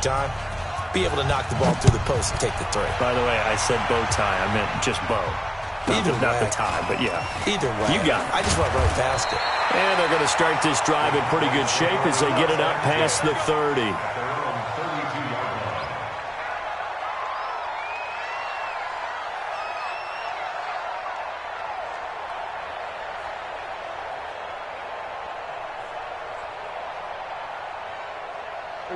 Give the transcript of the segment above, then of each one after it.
time, be able to knock the ball through the post and take the three. By the way, I said bow tie. I meant just bow. Not the tie, but yeah. Either way. You got it. I just went right past it. And they're going to start this drive in pretty good shape as they get it up past the 30.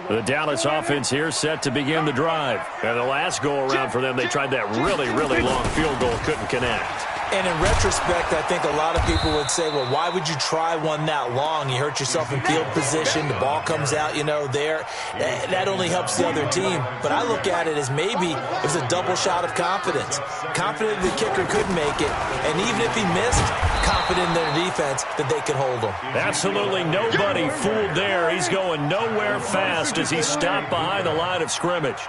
The Dallas offense here set to begin the drive. And the last go-around for them, they tried that really, really long field goal, couldn't connect. And in retrospect, I think a lot of people would say, well, why would you try one that long? You hurt yourself in field position. The ball comes out, there. That only helps the other team. But I look at it as maybe it was a double shot of confidence. Confident the kicker could make it. And even if he missed, confident in their defense that they could hold him. Absolutely nobody fooled there. He's going nowhere fast as he stopped behind the line of scrimmage.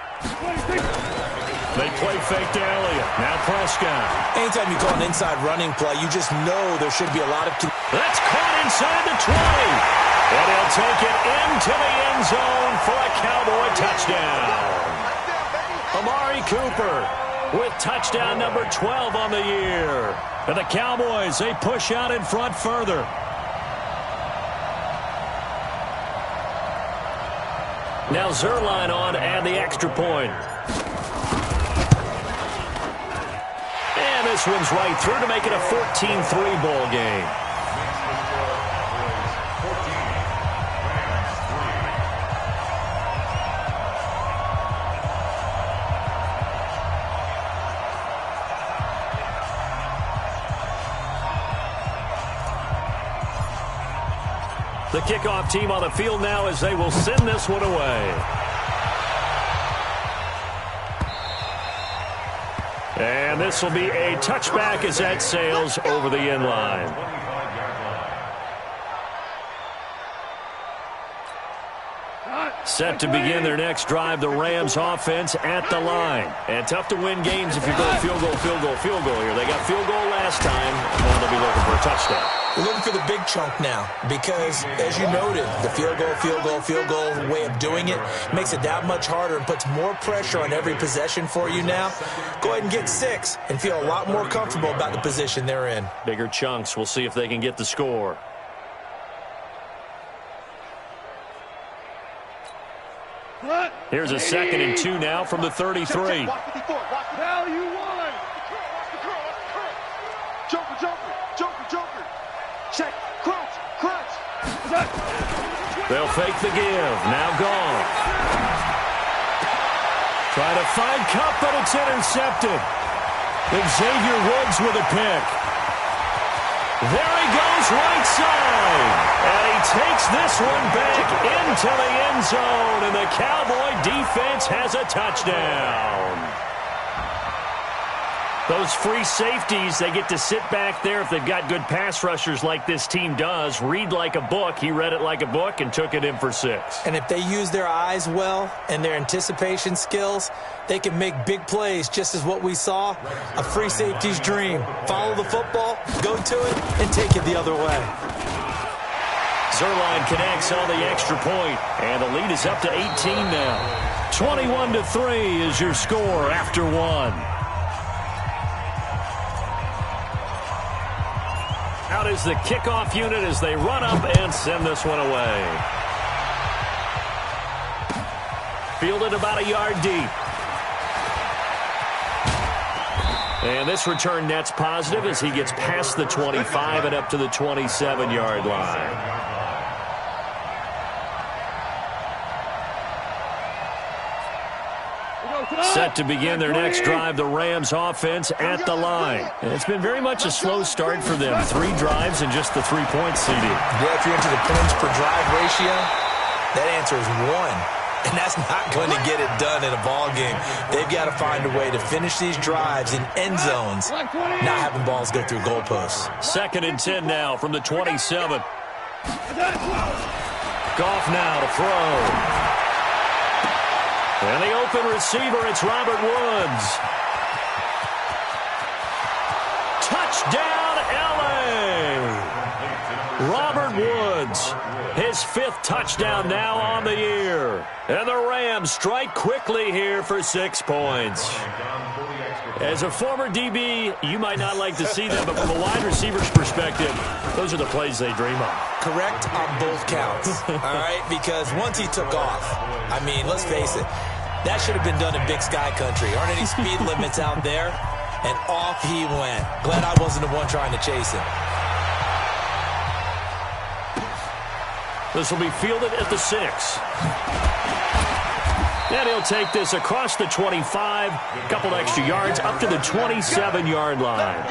They play fake to Elliott. Now Prescott. Anytime you call an inside running play, you just know there should be a lot of... That's caught inside the 20. And he'll take it into the end zone for a Cowboy touchdown. Amari Cooper with touchdown number 12 on the year. And the Cowboys, they push out in front further. Now Zerline on and the extra point. And this one's right through to make it a 14-3 ball game. The kickoff team on the field now as they will send this one away. And this will be a touchback as that sails over the end line. Set to begin their next drive, the Rams offense at the line. And tough to win games if you're going field goal, field goal, field goal here. They got field goal last time, and they'll be looking for a touchdown. We're looking for the big chunk now because, as you noted, the field goal way of doing it makes it that much harder and puts more pressure on every possession for you now. Go ahead and get 6 and feel a lot more comfortable about the position they're in. Bigger chunks. We'll see if they can get the score. Here's a 2nd and 2 now from the 33. Now you won. Joker. Check. Crunch. They'll fake the give. Now gone. Try to find Cup, but it's intercepted. Xavier Woods with a pick. There he goes right side. And he takes this one back into the end zone. And the Cowboy defense has a touchdown. Those free safeties, they get to sit back there if they've got good pass rushers like this team does. Read like a book. He read it like a book and took it in for 6. And if they use their eyes well and their anticipation skills, they can make big plays, just as what we saw. A free safety's dream. Follow the football, go to it, and take it the other way. Zerline connects on the extra point, and the lead is up to 18 now. 21-3 is your score after 1. Out is the kickoff unit as they run up and send this one away. Fielded about a yard deep. And this return net's positive as he gets past the 25 and up to the 27-yard line. Set to begin their next drive, the Rams offense at the line. And it's been very much a slow start for them. 3 drives and just the 3-point seeding. Yeah, if you're into the points per drive ratio, that answer is 1. And that's not going to get it done in a ball game. They've got to find a way to finish these drives in end zones, not having balls go through goalposts. 2nd and 10 now from the 27. Goff now to throw. And the open receiver, it's Robert Woods. Touchdown, L.A. Robert Woods, his his 5th touchdown now on the year. And the Rams strike quickly here for 6 points. As a former DB, you might not like to see them, but from a wide receiver's perspective, those are the plays they dream of. Correct on both counts, all right? Because once he took off, I mean, let's face it, that should have been done in Big Sky Country. Aren't any speed limits out there? And off he went. Glad I wasn't the one trying to chase him. This will be fielded at the 6. And he'll take this across the 25, a couple extra yards up to the 27-yard line.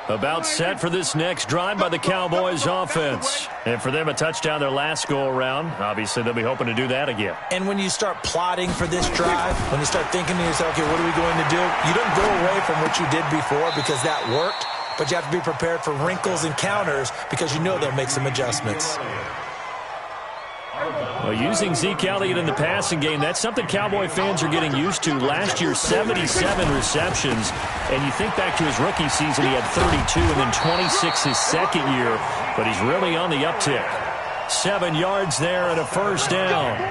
About set for this next drive by the Cowboys offense. And for them, a touchdown their last go-around. Obviously, they'll be hoping to do that again. And when you start plotting for this drive, when you start thinking to yourself, okay, what are we going to do? You don't go away from what you did before because that worked, but you have to be prepared for wrinkles and counters because you know they'll make some adjustments. Well, using Zeke Elliott in the passing game, that's something Cowboy fans are getting used to. Last year, 77 receptions. And you think back to his rookie season, he had 32 and then 26 his second year. But he's really on the uptick. 7 yards there and a first down.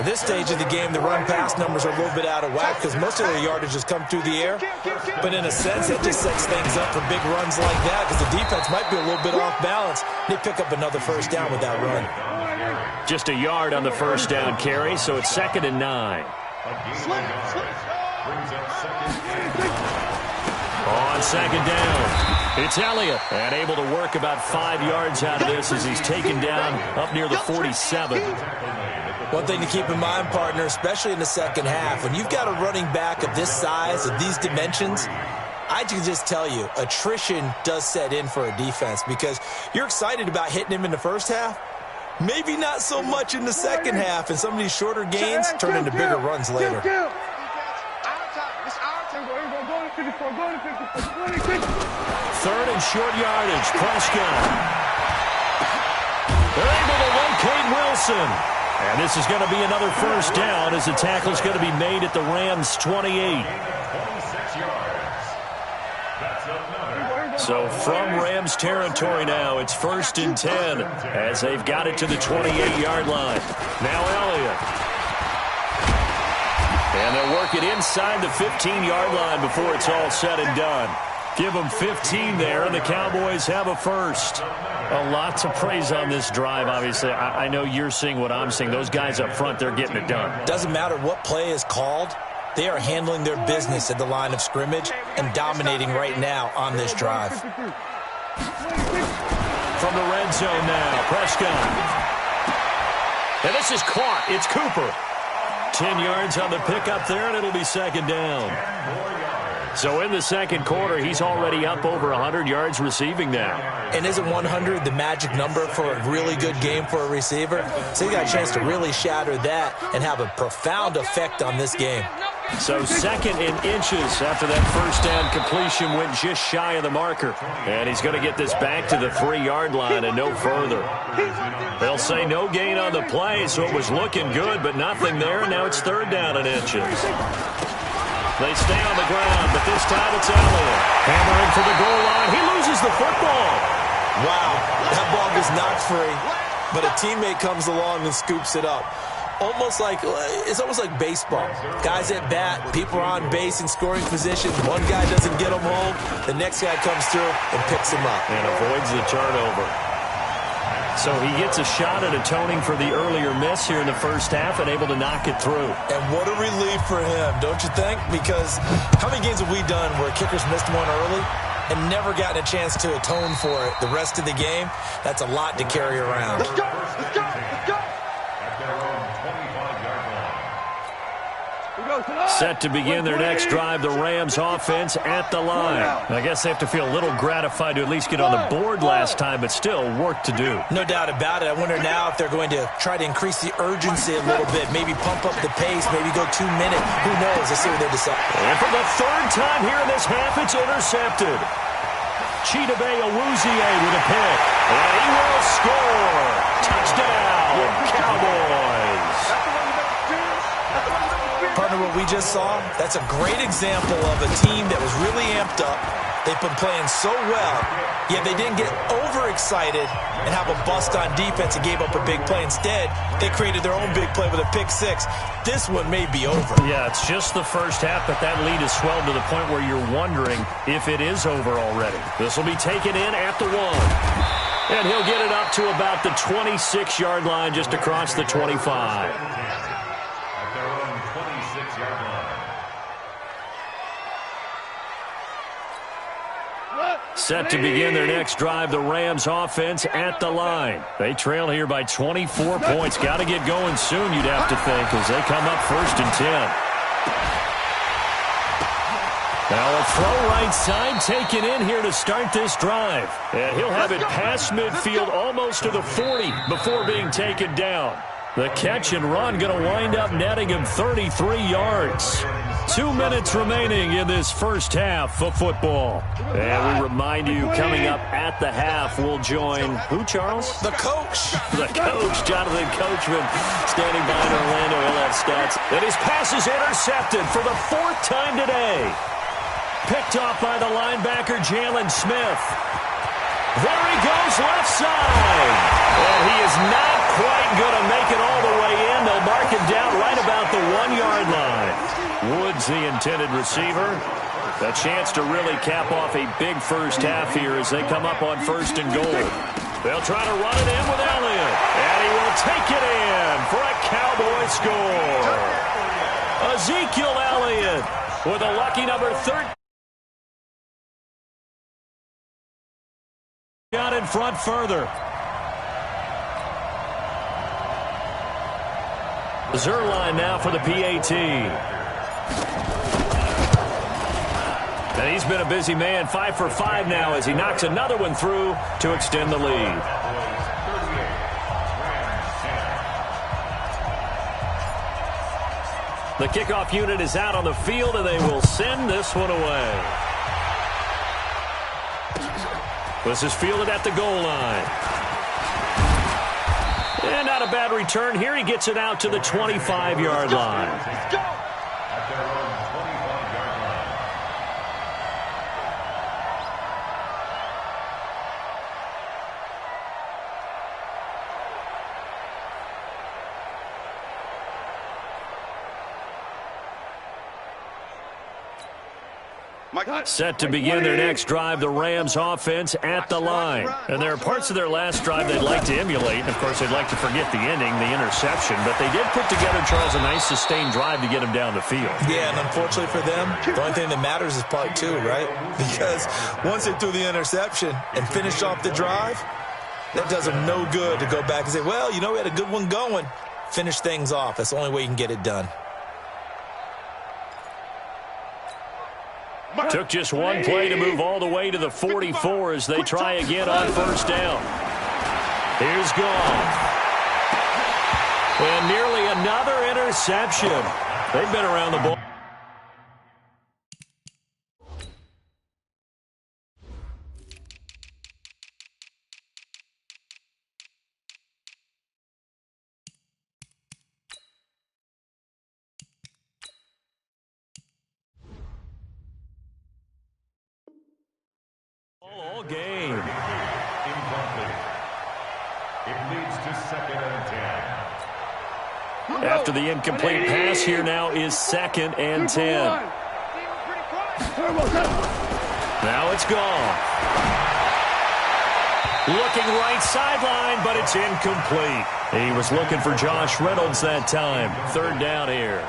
At this stage of the game, the run-pass numbers are a little bit out of whack because most of their yardage has come through the air. But in a sense, it just sets things up for big runs like that because the defense might be a little bit off balance. They pick up another first down with that run. Just a yard on the first down carry, so it's 2nd and 9. On 2nd down, it's Elliott. And able to work about 5 yards out of this as he's taken down up near the 47. One thing to keep in mind, partner, especially in the second half, when you've got a running back of this size, of these dimensions, I can just tell you, attrition does set in for a defense because you're excited about hitting him in the first half. Maybe not so much in the second half, and some of these shorter gains turn into bigger runs later. 3rd and short yardage, Prescott. They're able to locate Wilson. And this is going to be another first down as the tackle's going to be made at the Rams' 28. So from Rams territory now, it's 1st and 10 as they've got it to the 28-yard line. Now Elliott. And they'll work it inside the 15-yard line before it's all said and done. Give them 15 there, and the Cowboys have a first. A lot to praise on this drive, obviously. I know you're seeing what I'm seeing. Those guys up front, they're getting it done. Doesn't matter what play is called. They are handling their business at the line of scrimmage and dominating right now on this drive. From the red zone now, Prescott. And this is caught. It's Cooper. 10 yards on the pickup there, and it'll be 2nd down. So in the second quarter, he's already up over 100 yards receiving now. And isn't 100 the magic number for a really good game for a receiver? So he got a chance to really shatter that and have a profound effect on this game. So 2nd in inches after that first down completion went just shy of the marker. And he's going to get this back to the 3-yard line and no further. They'll say no gain on the play, so it was looking good, but nothing there. Now it's 3rd down in inches. They stay on the ground, but this time it's Elliott. Hammering for the goal line. He loses the football. Wow, that ball was knocked free, but a teammate comes along and scoops it up. It's almost like baseball. Guys at bat, people are on base in scoring position. One guy doesn't get them home. The next guy comes through and picks him up. And avoids the turnover. So he gets a shot at atoning for the earlier miss here in the first half and able to knock it through. And what a relief for him, don't you think? Because how many games have we done where kickers missed one early and never gotten a chance to atone for it the rest of the game? That's a lot to carry around. Let's go! Let's go! Let's go! Set to begin their next drive, the Rams offense at the line. I guess they have to feel a little gratified to at least get on the board last time, but still work to do. No doubt about it. I wonder now if they're going to try to increase the urgency a little bit, maybe pump up the pace, maybe go 2 minutes. Who knows? Let's see what they decide. And for the 3rd time here in this half, it's intercepted. Chidobe Awuzie with a pick, and he will score. Touchdown, Cowboys. partner, what we just saw, that's a great example of a team that was really amped up. They've been playing so well, yet they didn't get overexcited and have a bust on defense and gave up a big play. Instead, they created their own big play with a pick six. This one may be over. Yeah, it's just the first half, but that lead has swelled to the point where you're wondering if it is over already. This will be taken in at the 1. And he'll get it up to about the 26-yard line, just across the 25. Set to begin their next drive, the Rams offense at the line. They trail here by 24 points. Got to get going soon, you'd have to think, as they come up 1st and 10. Now a throw right side taken in here to start this drive. And he'll have it past midfield almost to the 40 before being taken down. The catch and run going to wind up netting him 33 yards. 2 minutes remaining in this first half of football. And we remind you, coming up at the half, we'll join who, Charles? The coach. The coach, Jonathan Coachman, standing by in Orlando. He'll have stats. And his pass is intercepted for the 4th time today. Picked off by the linebacker, Jalen Smith. There he goes, left side. And he is not quite going to make it all the way in. They'll mark him down right about the 1-yard line. Woods, the intended receiver. A chance to really cap off a big first half here as they come up on 1st and goal. They'll try to run it in with Elliott. And he will take it in for a Cowboy score. Ezekiel Elliott with a lucky number 13. Got in front further. Zerline now for the PAT. And he's been a busy man, 5 for 5 now as he knocks another one through to extend the lead. The kickoff unit is out on the field, and they will send this one away. This is fielded at the goal line. And not a bad return here. He gets it out to the 25-yard line. Let's go. Set to begin their next drive, the Rams offense at the line. And there are parts of their last drive they'd like to emulate. And, of course, they'd like to forget the ending, the interception. But they did put together, Charles, a nice sustained drive to get him down the field. Yeah, and unfortunately for them, the only thing that matters is part 2, right? Because once they threw the interception and finished off the drive, that does them no good to go back and say, well, you know, we had a good one going. Finish things off. That's the only way you can get it done. Took just one play to move all the way to the 44 as they try again on 1st down. Here's Goff. And nearly another interception. They've been around the ball. All game. Incomplete. It leads to 2nd and 10. After the incomplete pass, here now is 2nd and 10. Now it's gone. Looking right sideline, but it's incomplete. He was looking for Josh Reynolds that time. 3rd down here.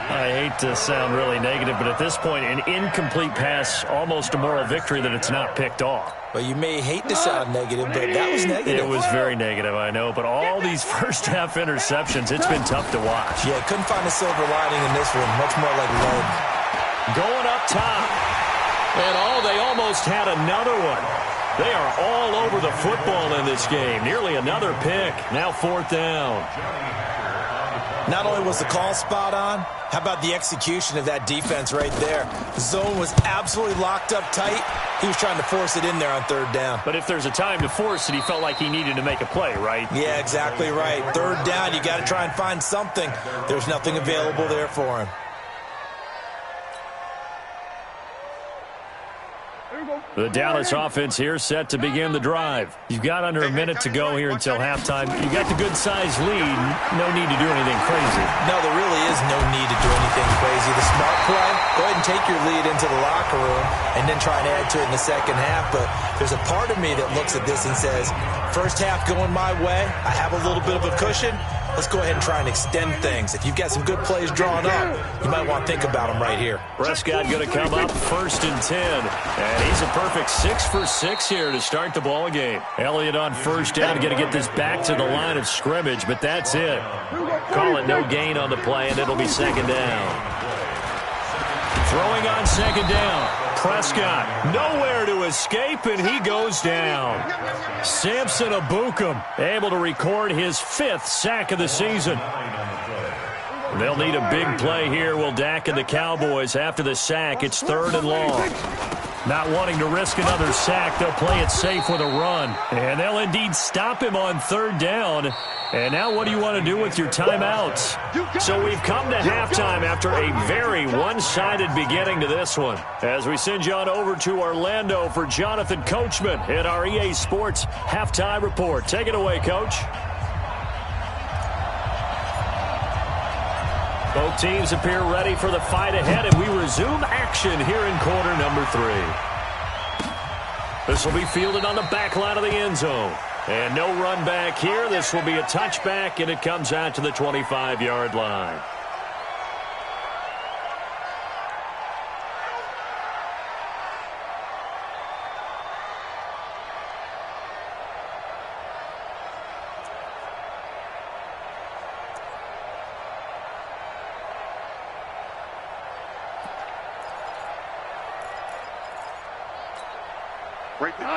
I hate to sound really negative, but at this point, an incomplete pass, almost a moral victory that it's not picked off. Well, you may hate to sound negative, but that was negative. It was very negative, I know, but all these first half interceptions, it's been tough to watch. Yeah, couldn't find a silver lining in this one. Much more like lead. Going up top. And they almost had another one. They are all over the football in this game. Nearly another pick. Now 4th down. Not only was the call spot on, how about the execution of that defense right there? The zone was absolutely locked up tight. He was trying to force it in there on 3rd down. But if there's a time to force it, he felt like he needed to make a play, right? Yeah, exactly right. 3rd down, you got to try and find something. There's nothing available there for him. The Dallas offense here set to begin the drive. You've got under a minute to go here until halftime. You got the good-sized lead. No need to do anything crazy. No, there really is no need to do anything crazy. The smart play, go ahead and take your lead into the locker room and then try and add to it in the second half. But there's a part of me that looks at this and says, first half going my way, I have a little bit of a cushion. Let's go ahead and try and extend things. If you've got some good plays drawn up, you might want to think about them right here. Prescott going to come up 1st and 10. And he's a perfect 6 for 6 here to start the ball game. Elliott on first down, going to get this back to the line of scrimmage, but that's it. Call it no gain on the play, and it'll be second down. Throwing on second down. Prescott nowhere to escape, and he goes down. Samson Abukum able to record his 5th sack of the season. They'll need a big play here, will Dak and the Cowboys. After the sack, it's 3rd and long. Not wanting to risk another sack, they'll play it safe with a run. And they'll indeed stop him on 3rd down. And now what do you want to do with your timeouts? So we've come to halftime after a very one-sided beginning to this one. As we send you on over to Orlando for Jonathan Coachman in our EA Sports Halftime Report. Take it away, Coach. Both teams appear ready for the fight ahead, and we resume action here in quarter number 3. This will be fielded on the back line of the end zone. And no run back here. This will be a touchback, and it comes out to the 25-yard line.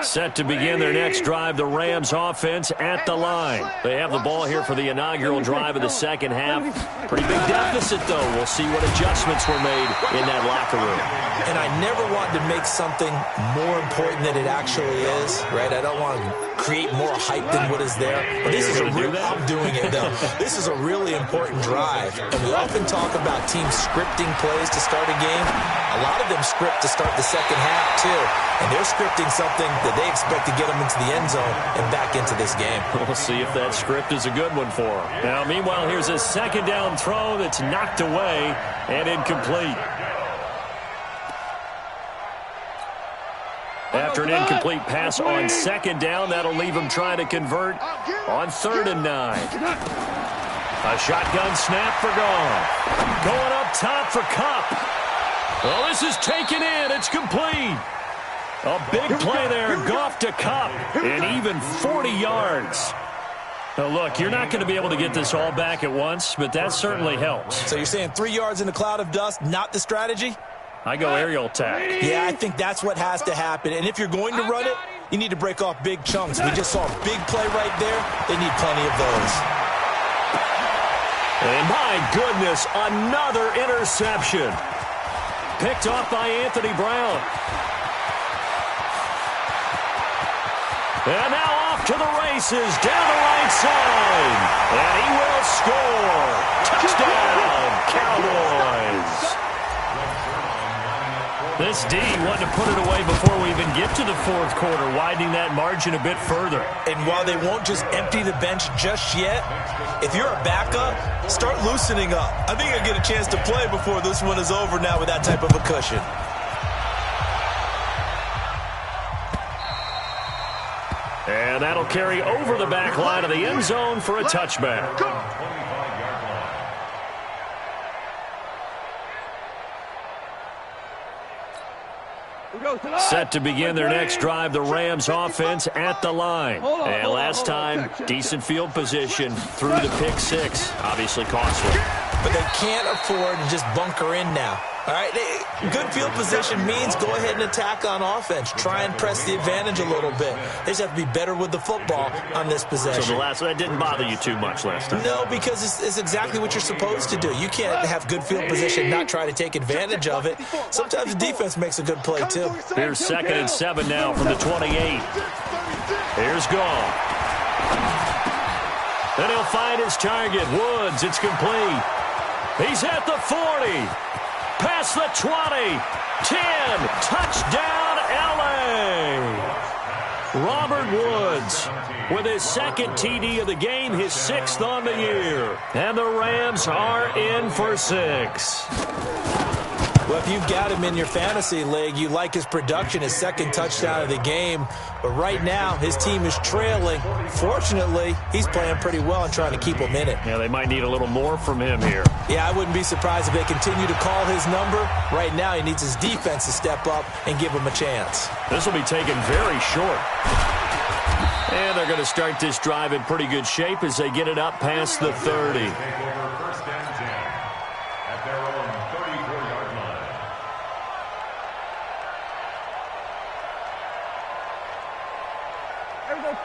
Set to begin their next drive, the Rams offense at the line. They have the ball here for the inaugural drive of the second half. Pretty big deficit, though. We'll see what adjustments were made in that locker room. And I never want to make something more important than it actually is, right? I don't want to create more hype than what is there. But this is I'm doing it, though. This is a really important drive. And we often talk about teams scripting plays to start a game. A lot of them script to start the second half, too. And they're scripting something that they expect to get them into the end zone and back into this game. We'll see if that script is a good one for them. Now, meanwhile, here's a second down throw that's knocked away and incomplete. After an incomplete pass on second down, that'll leave him trying to convert on 3rd and 9. A shotgun snap for Goff. Going up top for Kupp. Well, this is taken in. It's complete. A big play there. Goff to Kupp. And even 40 yards. Now, look, you're not going to be able to get this all back at once, but that certainly helps. So you're saying 3 yards in a cloud of dust, not the strategy? I go aerial attack. Yeah, I think that's what has to happen. And if you're going to run it, you need to break off big chunks. We just saw a big play right there. They need plenty of those. And my goodness, another interception. Picked off by Anthony Brown. And now off to the races, down the right side. And he will score. Touchdown, Cowboys. This D wanted to put it away before we even get to the 4th quarter, widening that margin a bit further. And while they won't just empty the bench just yet, if you're a backup, start loosening up. I think you'll get a chance to play before this one is over now with that type of a cushion. And that'll carry over the back line of the end zone for a touchback. Set to begin their next drive, the Rams offense at the line. And last time, decent field position through the pick 6. Obviously costly. But they can't afford to just bunker in now. All right, good field position means go ahead and attack on offense. Try and press the advantage a little bit. They just have to be better with the football on this possession. So that didn't bother you too much last time? No, because it's exactly what you're supposed to do. You can't have good field position, not try to take advantage of it. Sometimes the defense makes a good play, too. Here's 2nd and 7 now from the 28. Here's Goff. Then he'll find his target. Woods, it's complete. He's at the 40. Past the 20, 10, touchdown, LA. Woods with his second TD of the game, his 6th on the year. And the Rams are in for 6. Well, if you've got him in your fantasy league, you like his production, his second touchdown of the game. But right now, his team is trailing. Fortunately, he's playing pretty well and trying to keep him in it. Yeah, they might need a little more from him here. Yeah, I wouldn't be surprised if they continue to call his number. Right now, he needs his defense to step up and give him a chance. This will be taken very short. And they're going to start this drive in pretty good shape as they get it up past the 30.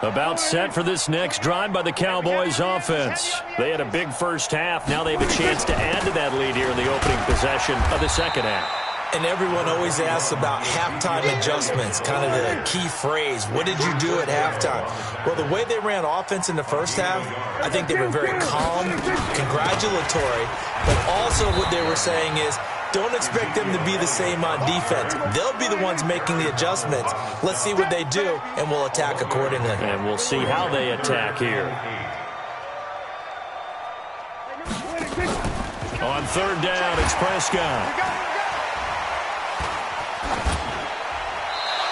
About set for this next drive by the Cowboys offense. They had a big first half. Now they have a chance to add to that lead here in the opening possession of the second half. And everyone always asks about halftime adjustments, kind of the key phrase. What did you do at halftime? Well, the way they ran offense in the first half, I think they were very calm, congratulatory, but also what they were saying is, don't expect them to be the same on defense. They'll be the ones making the adjustments. Let's see what they do, and we'll attack accordingly. And we'll see how they attack here. On third down, it's Prescott.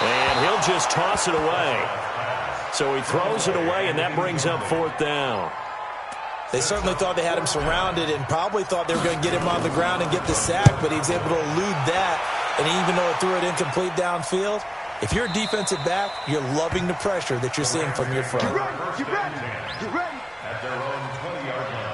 And he'll just toss it away. So he throws it away, and that brings up fourth down. They certainly thought they had him surrounded and probably thought they were going to get him on the ground and get the sack, but he was able to elude that, and even though it threw it incomplete downfield, if you're a defensive back, you're loving the pressure that you're seeing from your front. Get ready. At their own 20-yard line.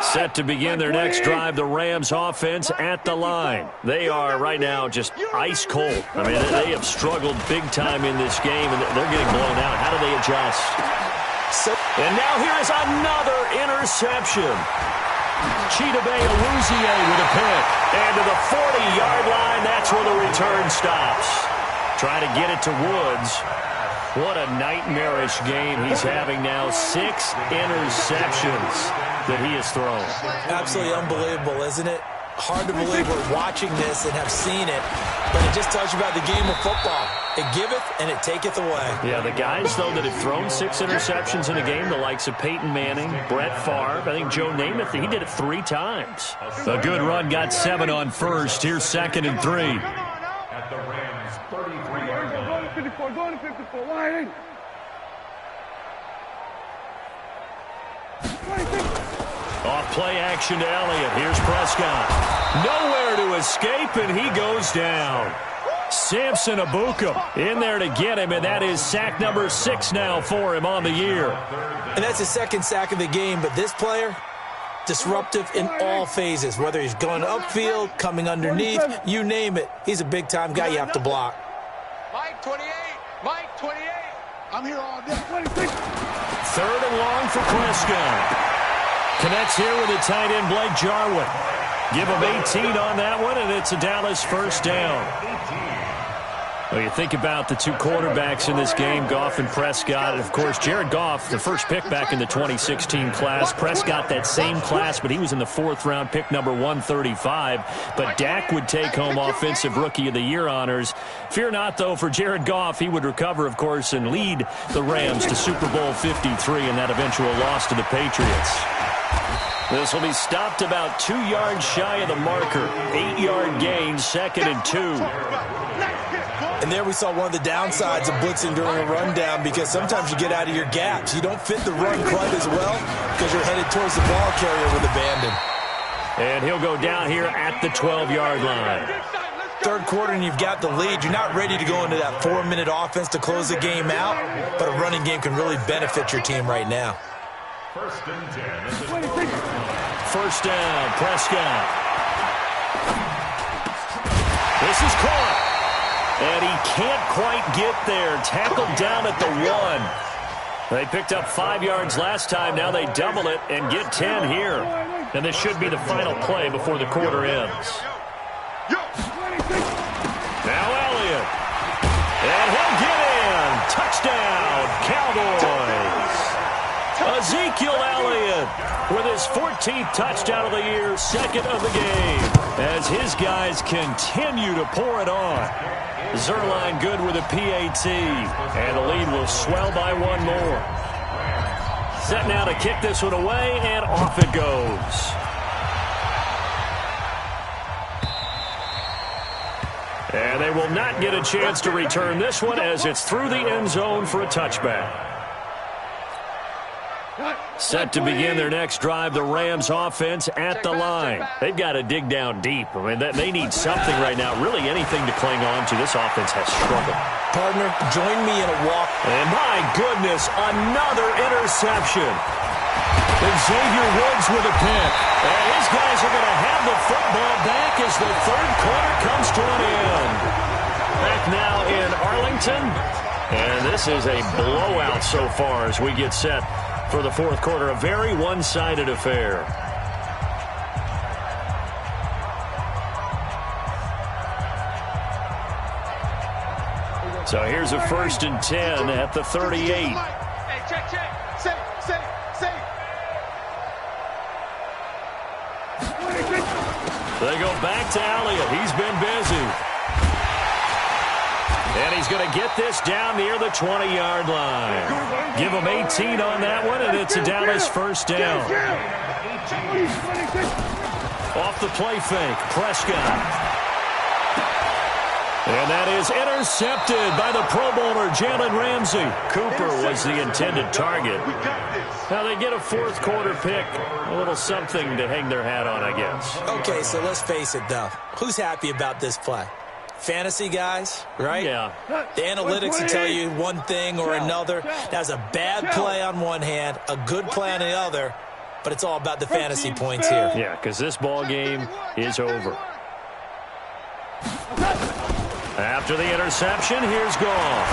Set to begin their next drive, the Rams offense at the line. They are right now just ice cold. I mean, they have struggled big time in this game, and they're getting blown out. How do they adjust? And now here is another interception. Chidobe Awuzie with a pick. And to the 40-yard line, that's where the return stops. Trying to get it to Woods. What a nightmarish game he's having now. 6 interceptions that he has thrown. Absolutely unbelievable, isn't it? Hard to believe we're watching this and have seen it, but it just tells you about the game of football. It giveth and it taketh away. Yeah, the guys, though, that have thrown 6 interceptions in a game, the likes of Peyton Manning, Brett Favre, I think Joe Namath, he did it 3 times. A good run, got 7 on first. Here's 2nd and 3. At the Rams' 33-yard line. Going to 54. Wide. Off play action to Elliott. Here's Prescott. Nowhere to escape, and he goes down. Samson Abuka in there to get him, and that is sack number 6 now for him on the year. And that's his second sack of the game, but this player, disruptive in all phases, whether he's going upfield, coming underneath, you name it. He's a big-time guy you have to block. Mike 28. Mike 28. I'm here all day. 3rd and long for Prescott. Connects here with the tight end, Blake Jarwin. Give him 18 on that one, and it's a Dallas first down. Well, you think about the 2 quarterbacks in this game, Goff and Prescott. And, of course, Jared Goff, the first pick back in the 2016 class. Prescott, that same class, but he was in the 4th round, pick number 135. But Dak would take home Offensive Rookie of the Year honors. Fear not, though, for Jared Goff. He would recover, of course, and lead the Rams to Super Bowl 53 in that eventual loss to the Patriots. This will be stopped about 2 yards shy of the marker. 8-yard gain, 2nd and 2. And there we saw one of the downsides of blitzing during a rundown, because sometimes you get out of your gaps. You don't fit the run quite as well because you're headed towards the ball carrier with abandon. And he'll go down here at the 12-yard line. 3rd quarter and you've got the lead. You're not ready to go into that 4-minute offense to close the game out, but a running game can really benefit your team right now. 1st and 10. First down, Prescott. This is caught. And he can't quite get there. Tackled down at the 1. They picked up 5 yards last time. Now they double it and get 10 here. And this should be the final play before the quarter ends. Now Elliott. And he'll get in. Touchdown, Cowboys. Ezekiel Elliott with his 14th touchdown of the year, second of the game, as his guys continue to pour it on. Zerline good with a PAT, and the lead will swell by one more. Set now to kick this one away, and off it goes. And they will not get a chance to return this one as it's through the end zone for a touchback. Set to begin their next drive, the Rams offense at the line. They've got to dig down deep. I mean, they need something right now, really anything to cling on to. This offense has struggled. Partner, join me in a walk. And my goodness, another interception. Xavier Woods with a pick. And his guys are going to have the football back as the third quarter comes to an end. Back now in Arlington. And this is a blowout so far as we get set for the fourth quarter. A very one-sided affair. So here's a 1st and 10 at the 38. Hey, check. Safe. They go back to Elliott. He's been busy. And he's going to get this down near the 20-yard line. Give him 18 on that one, and it's a Dallas first down. Off the play fake, Prescott. And that is intercepted by the Pro Bowler, Jalen Ramsey. Cooper was the intended target. Now they get a fourth quarter pick. A little something to hang their hat on, I guess. Okay, so let's face it, though. Who's happy about this play? Fantasy guys, right? Yeah. The analytics will tell you one thing or another. That's a bad play on one hand, a good play on the other, but it's all about the fantasy points here. Yeah, because this ball game is over. After the interception, here's Goff.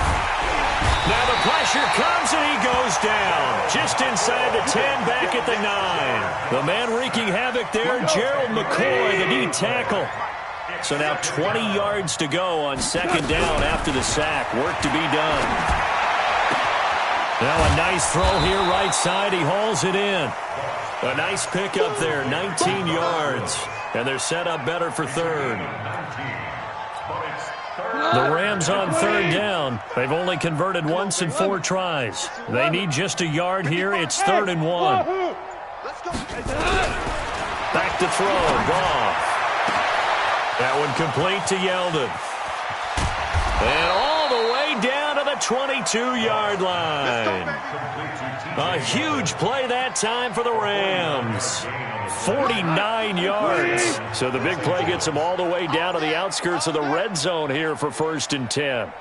Now the pressure comes and he goes down. Just inside the 10, back at the 9. The man wreaking havoc there, Gerald McCoy, the D tackle. So now 20 yards to go on second down after the sack. Work to be done. Now a nice throw here right side. He hauls it in. A nice pickup there, 19 yards. And they're set up better for third. The Rams on third down. They've only converted once in 4 tries. They need just a yard here. It's 3rd and 1. Back to throw. Goff. That one complete to Yeldon. And all the way down to the 22-yard line. A huge play that time for the Rams. 49 yards. So the big play gets them all the way down to the outskirts of the red zone here for 1st and 10.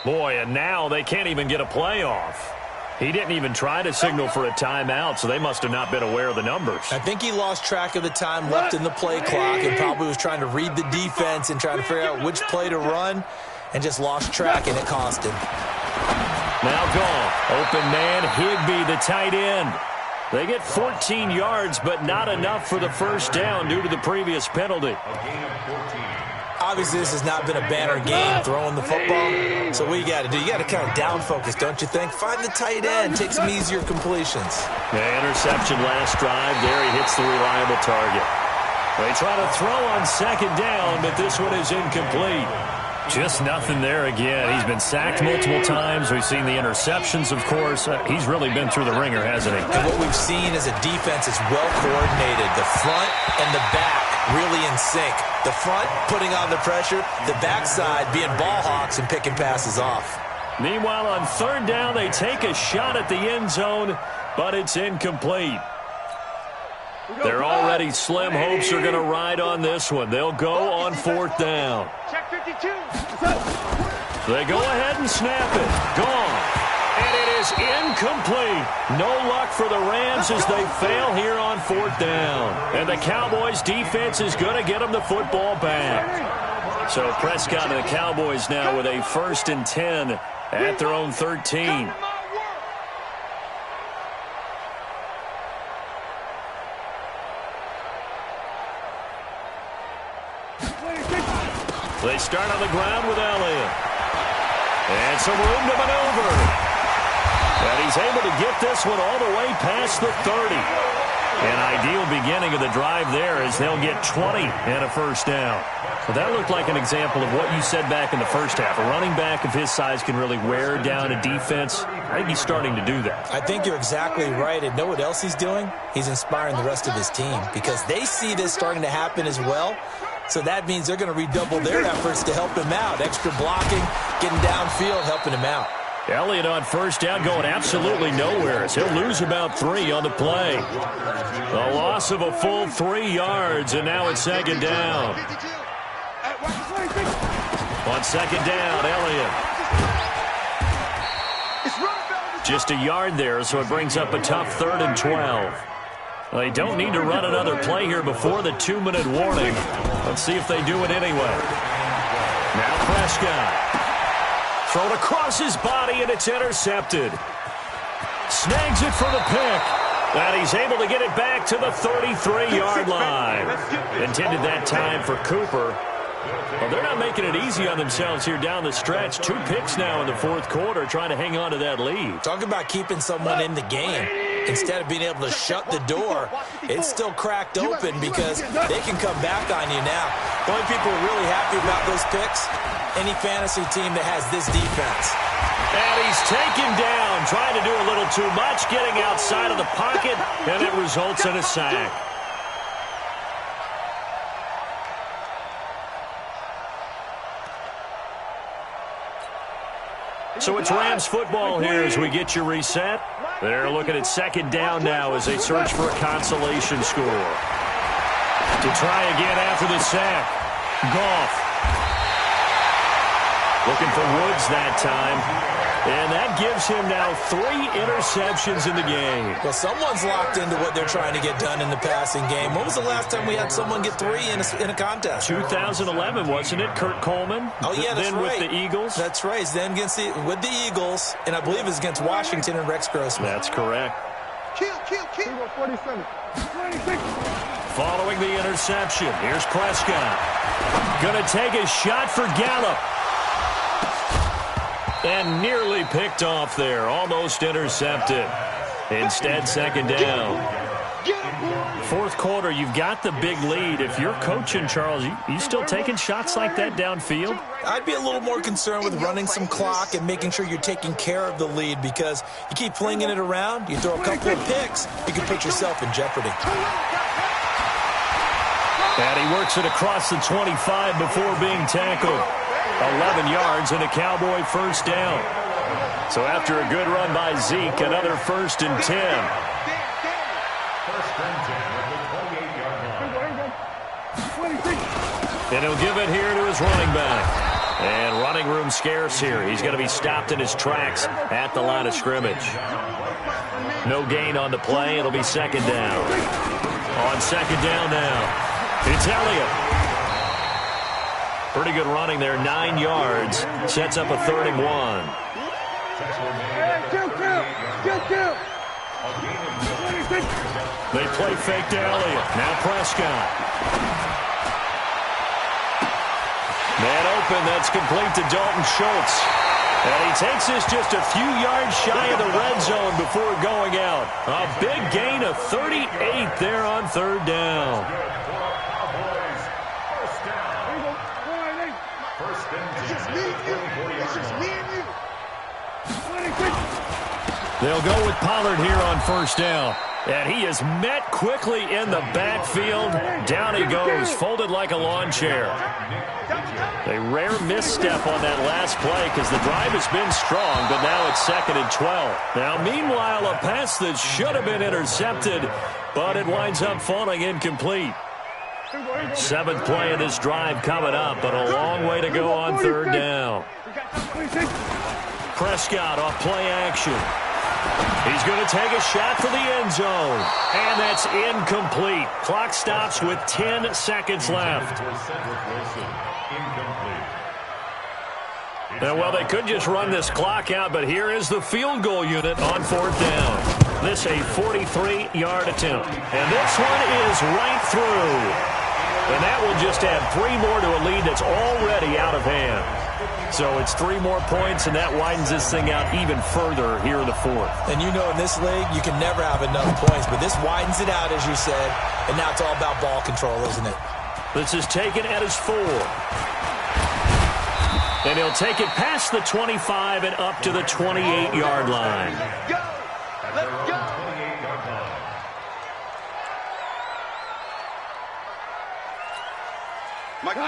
Boy, and now they can't even get a play off. He didn't even try to signal for a timeout, so they must have not been aware of the numbers. I think he lost track of the time left in the play clock and probably was trying to read the defense and trying to figure out which play to run and just lost track, and it cost him. Now Goff, open man, Higbee, the tight end. They get 14 yards, but not enough for the first down due to the previous penalty. Obviously, this has not been a banner game throwing the football. So what you got to do? You got to kind of down focus, don't you think? Find the tight end, take some easier completions. The interception last drive. There he hits the reliable target. They try to throw on second down, but this one is incomplete. Just nothing there again. He's been sacked multiple times. We've seen the interceptions, of course. He's really been through the ringer, hasn't he? And what we've seen is a defense is well coordinated. The front and the back really in sync. The front putting on the pressure, the backside being ball hawks and picking passes off. Meanwhile, on third down, they take a shot at the end zone, but it's incomplete. Their already slim hopes are going to ride on this one. They'll go on fourth down. Check 52. They go ahead and snap it. Gone. And it is incomplete. No luck for the Rams as they fail here on fourth down. And the Cowboys defense is going to get them the football back. So Prescott and the Cowboys now with a 1st and 10 at their own 13. They start on the ground with Elliott. And some room to maneuver. And he's able to get this one all the way past the 30. An ideal beginning of the drive there as they'll get 20 and a first down. So that looked like an example of what you said back in the first half. A running back of his size can really wear down a defense. I think he's starting to do that. I think you're exactly right. And know what else he's doing? He's inspiring the rest of his team because they see this starting to happen as well. So that means they're going to redouble their efforts to help him out. Extra blocking, getting downfield, helping him out. Elliott on first down going absolutely nowhere as he'll lose about 3 on the play. A loss of a full 3 yards, and now it's second down. On second down, Elliott. Just a yard there, so it brings up a tough 3rd and 12. Well, they don't need to run another play here before the 2-minute warning. Let's see if they do it anyway. Now Prescott. Thrown across his body, and it's intercepted. Snags it for the pick. And he's able to get it back to the 33-yard line. Intended that time for Cooper. Well, they're not making it easy on themselves here down the stretch. 2 picks now in the 4th quarter trying to hang on to that lead. Talk about keeping someone in the game. Instead of being able to shut the door, it's still cracked open because they can come back on you now. The only people who are really happy about those picks, any fantasy team that has this defense. And he's taken down, trying to do a little too much, getting outside of the pocket, and it results in a sack. So it's Rams football here as we get you reset. They're looking at second down now as they search for a consolation score. To try again after the sack. Goff. Looking for Woods that time. And that gives him now 3 interceptions in the game. Well, someone's locked into what they're trying to get done in the passing game. When was the last time we had someone get 3 in a contest? 2011, wasn't it? Kurt Coleman? Oh, yeah, that's then right. With the Eagles? That's right. Then with the Eagles, and I believe it's against Washington and Rex Grossman. That's correct. Kill. 47. 26. Following the interception, here's Prescott. Going to take a shot for Gallup. And nearly picked off there. Almost intercepted. Instead, second down. 4th quarter, you've got the big lead. If you're coaching, Charles, you still taking shots like that downfield? I'd be a little more concerned with running some clock and making sure you're taking care of the lead because you keep flinging it around, you throw a couple of picks, you can put yourself in jeopardy. And he works it across the 25 before being tackled. 11 yards and a Cowboy first down. So after a good run by Zeke, another 1st and 10. 1st and 10 at the 28-yard line. And he'll give it here to his running back. And running room scarce here. He's going to be stopped in his tracks at the line of scrimmage. No gain on the play. It'll be second down. On second down now, it's Elliott. Pretty good running there, 9 yards. Sets up a 3rd and 1. They play fake to Elliott. Now Prescott. Man open, that's complete to Dalton Schultz. And he takes this just a few yards shy of the red zone before going out. A big gain of 38 there on 3rd down. They'll go with Pollard here on 1st down. And he is met quickly in the backfield. Down he goes, folded like a lawn chair. A rare misstep on that last play because the drive has been strong, but now it's 2nd and 12. Now, meanwhile, a pass that should have been intercepted, but it winds up falling incomplete. 7th play of this drive coming up, but a long way to go on 3rd down. Prescott off play action. He's going to take a shot for the end zone. And that's incomplete. Clock stops with 10 seconds left. Now, well, they could just run this clock out, but here is the field goal unit on 4th down. This a 43-yard attempt. And this one is right through. And that will just add 3 more to a lead that's already out of hand. So it's 3 more points, and that widens this thing out even further here in the fourth. And you know in this league, you can never have enough points, but this widens it out, as you said, and now it's all about ball control, isn't it? This is taken at his 4. And he'll take it past the 25 and up to the 28-yard line. Go! Let's go!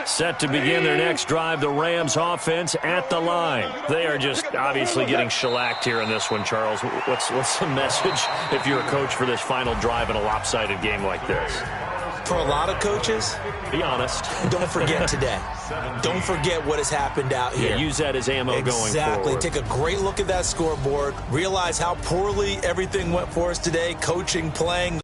Set to begin their next drive, the Rams offense at the line. They are just obviously getting shellacked here in this one, Charles. What's the message if you're a coach for this final drive in a lopsided game like this? For a lot of coaches, be honest. Don't forget today. Don't forget what has happened out here. Yeah, use that as ammo going forward. Exactly. Take a great look at that scoreboard. Realize how poorly everything went for us today. Coaching, playing,